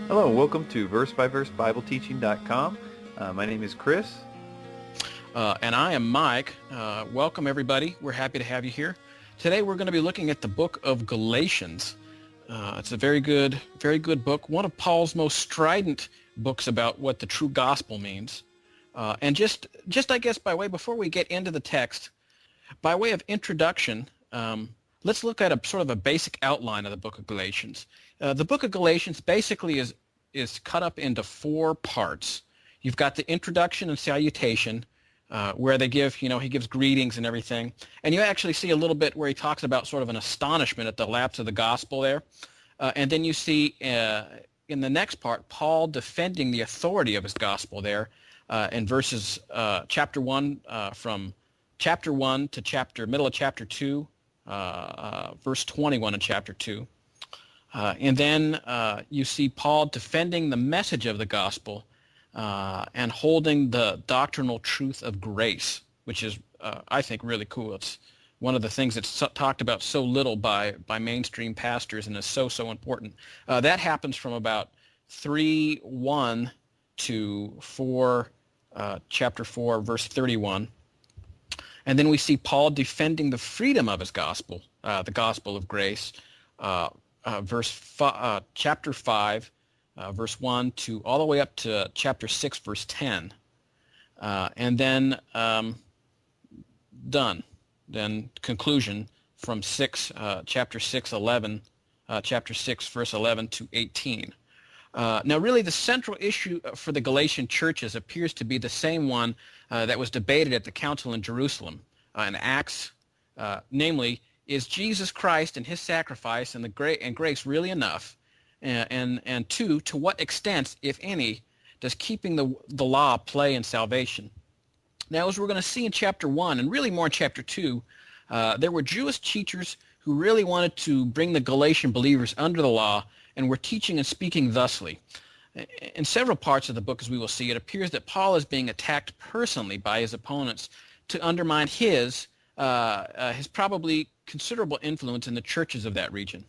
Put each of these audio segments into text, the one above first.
Hello and welcome to VerseByVerse My name is Chris. And I am Mike. Welcome, everybody. We're happy to have you here. Today we're going to be looking at the book of Galatians. It's a very good book, one of Paul's most strident books about what the true gospel means. And just I guess before we get into the text, by way of introduction, let's look at a sort of a basic outline of the book of Galatians. The book of Galatians basically is cut up into four parts. You've got the introduction and salutation, where he gives greetings and everything. And you actually see a little bit where he talks about sort of an astonishment at the lapse of the gospel there. And then you see in the next part, Paul defending the authority of his gospel there in verses chapter 1, from chapter 1 to middle of chapter 2, verse 21 in chapter 2. And then you see Paul defending the message of the gospel and holding the doctrinal truth of grace, which is, I think, really cool. It's one of the things that's talked about so little by mainstream pastors and is so important. That happens from about 3:1 to chapter 4, verse 31. And then we see Paul defending the freedom of his gospel, the gospel of grace, chapter 5, verse 1 to all the way up to chapter 6, verse 10. And then done. Then conclusion from chapter 6, verse 11 to 18. Now, really, the central issue for the Galatian churches appears to be the same one that was debated at the council in Jerusalem in Acts, namely, is Jesus Christ and his sacrifice and grace really enough? And two, to what extent, if any, does keeping the law play in salvation? Now, as we're going to see in chapter 1, and really more in chapter 2, there were Jewish teachers who really wanted to bring the Galatian believers under the law and were teaching and speaking thusly. In several parts of the book, as we will see, it appears that Paul is being attacked personally by his opponents to undermine his probably considerable influence in the churches of that region.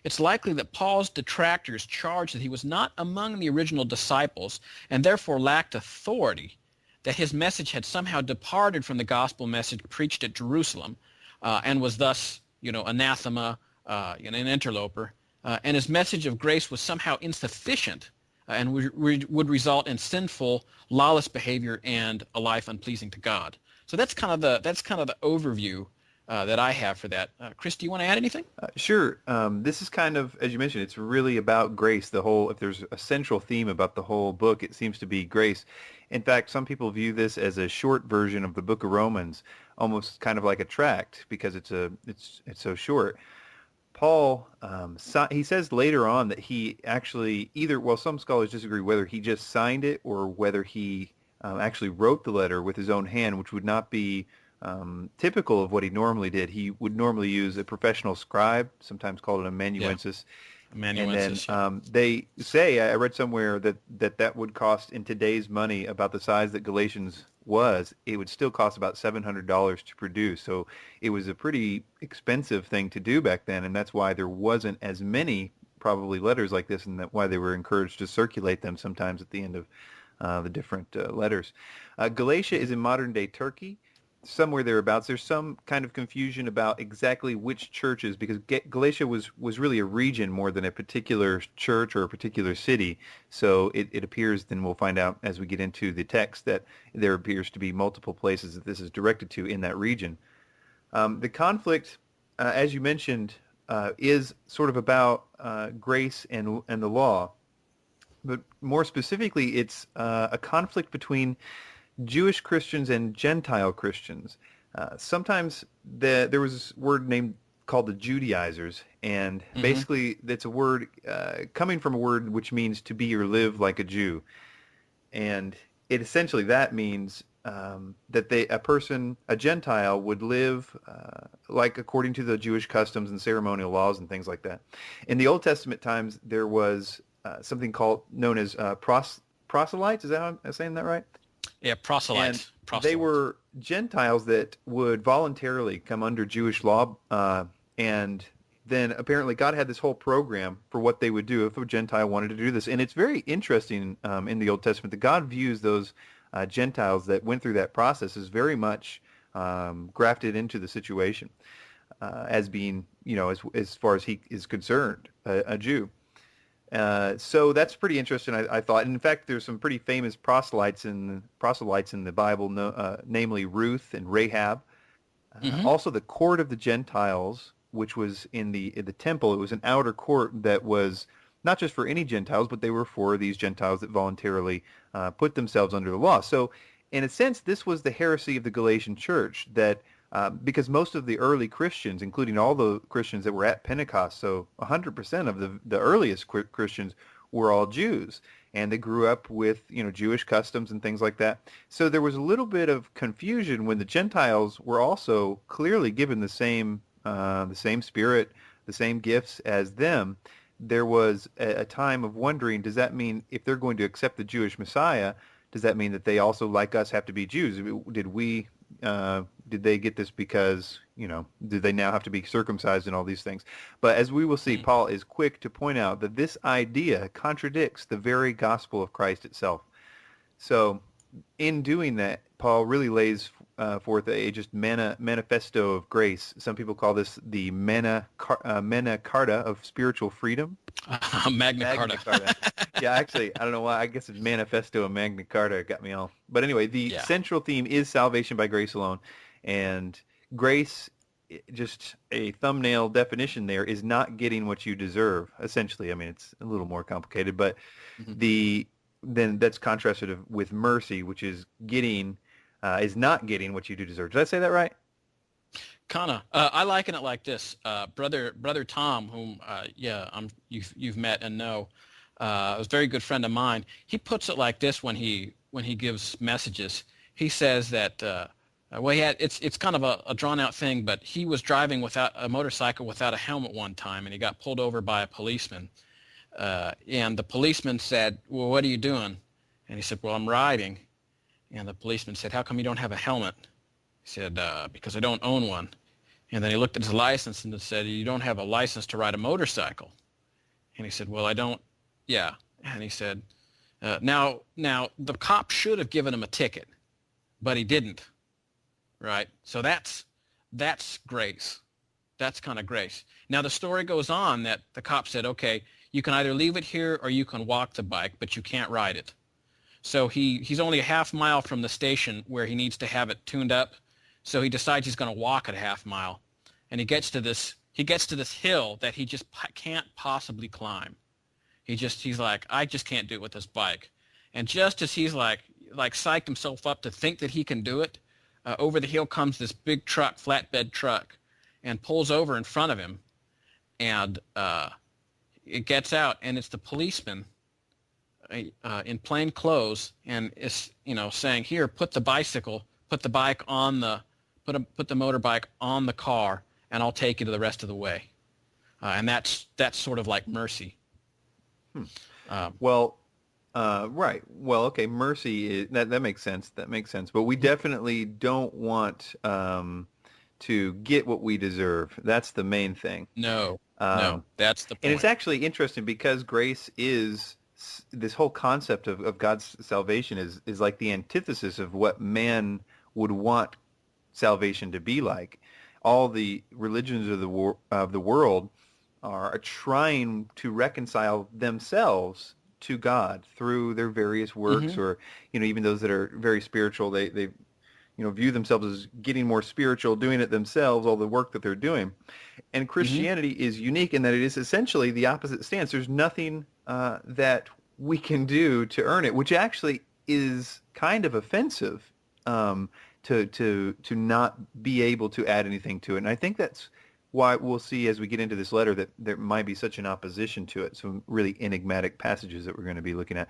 It's likely that Paul's detractors charged that he was not among the original disciples and therefore lacked authority, that his message had somehow departed from the gospel message preached at Jerusalem and was thus, anathema, an interloper, and his message of grace was somehow insufficient and would result in sinful, lawless behavior and a life unpleasing to God. So that's kind of the overview that I have for that. Chris, do you want to add anything? Sure. This is kind of, as you mentioned, it's really about grace. If there's a central theme about the whole book, it seems to be grace. In fact, some people view this as a short version of the book of Romans, almost kind of like a tract because it's so short. Paul, he says later on that he actually some scholars disagree whether he just signed it or whether he actually wrote the letter with his own hand, which would not be typical of what he normally did. He would normally use a professional scribe, sometimes called an amanuensis. Yeah. Amanuensis. And then they say, I read somewhere that would cost in today's money about the size that Galatians was, it would still cost about $700 to produce. So it was a pretty expensive thing to do back then, and that's why there wasn't as many probably letters like this, and that's why they were encouraged to circulate them sometimes at the end of the different letters. Galatia is in modern-day Turkey, somewhere thereabouts. There's some kind of confusion about exactly which churches, because Galatia was really a region more than a particular church or a particular city. So it appears, then we'll find out as we get into the text, that there appears to be multiple places that this is directed to in that region. The conflict, as you mentioned, is sort of about grace and the law. But more specifically, it's a conflict between Jewish Christians and Gentile Christians. Sometimes there was this word called the Judaizers, and basically that's a word coming from a word which means to be or live like a Jew. And that means that a Gentile would live like according to the Jewish customs and ceremonial laws and things like that. In the Old Testament times, there was something known as proselytes. Is that how I'm saying that right? Yeah, proselytes. And they were Gentiles that would voluntarily come under Jewish law and then apparently God had this whole program for what they would do if a Gentile wanted to do this. And it's very interesting in the Old Testament that God views those Gentiles that went through that process as very much grafted into the situation as being, as far as he is concerned, a Jew. So that's pretty interesting, I thought. And in fact, there's some pretty famous proselytes in the Bible, namely Ruth and Rahab. Mm-hmm. Also, the court of the Gentiles, which was in the temple. It was an outer court that was not just for any Gentiles, but they were for these Gentiles that voluntarily put themselves under the law. So, in a sense, this was the heresy of the Galatian church that because most of the early Christians, including all the Christians that were at Pentecost, so 100% of the earliest Christians were all Jews, and they grew up with Jewish customs and things like that. So there was a little bit of confusion when the Gentiles were also clearly given the same spirit, the same gifts as them. There was a time of wondering, does that mean if they're going to accept the Jewish Messiah, does that mean that they also, like us, have to be Jews? Did they get this because, did they now have to be circumcised and all these things? But as we will see, Paul is quick to point out that this idea contradicts the very gospel of Christ itself. So in doing that, Paul really lays forth a just manifesto of grace. Some people call this the Magna Carta of spiritual freedom. Magna Carta. Yeah, actually, I don't know why. I guess it's Manifesto and Magna Carta got me all. But anyway, the central theme is salvation by grace alone. And grace, just a thumbnail definition there, is not getting what you deserve, essentially. I mean, it's a little more complicated, but then that's contrasted with mercy, which is not getting what you do deserve. Did I say that right? Kinda. I liken it like this. Brother Tom, whom you've met and know, was a very good friend of mine. He puts it like this when he gives messages. He says that it's kind of a drawn out thing, but he was driving without a motorcycle without a helmet one time, and he got pulled over by a policeman. And the policeman said, "Well, what are you doing?" And he said, "Well, I'm riding." And the policeman said, "How come you don't have a helmet?" He said, "Because I don't own one." And then he looked at his license and said, "You don't have a license to ride a motorcycle." And he said, "Well, I don't." Yeah. And he said, now the cop should have given him a ticket, but he didn't. Right? So that's grace. That's kind of grace. Now the story goes on that the cop said, "Okay, you can either leave it here or you can walk the bike, but you can't ride it." So he's only a half mile from the station where he needs to have it tuned up. So he decides he's going to walk at a half mile, and he gets to this hill that he just can't possibly climb. He's like, "I just can't do it with this bike." And just as he's like psyched himself up to think that he can do it, over the hill comes this big truck, flatbed truck, and pulls over in front of him, and it gets out, and it's the policeman in plain clothes, and is saying, "Here, put the motorbike on the car, and I'll take you to the rest of the way." And that's sort of like mercy. Right. Well, okay. Mercy is that makes sense. That makes sense. But we definitely don't want to get what we deserve. That's the main thing. No, that's the point. And it's actually interesting because grace is this whole concept of God's salvation is like the antithesis of what man would want salvation to be like. All the religions of the world are trying to reconcile themselves to God through their various works, or even those that are very spiritual, they view themselves as getting more spiritual, doing it themselves, all the work that they're doing. And Christianity is unique in that it is essentially the opposite stance. There's nothing that we can do to earn it, which actually is kind of offensive to not be able to add anything to it. And I think that's why we'll see as we get into this letter that there might be such an opposition to it. Some really enigmatic passages that we're going to be looking at.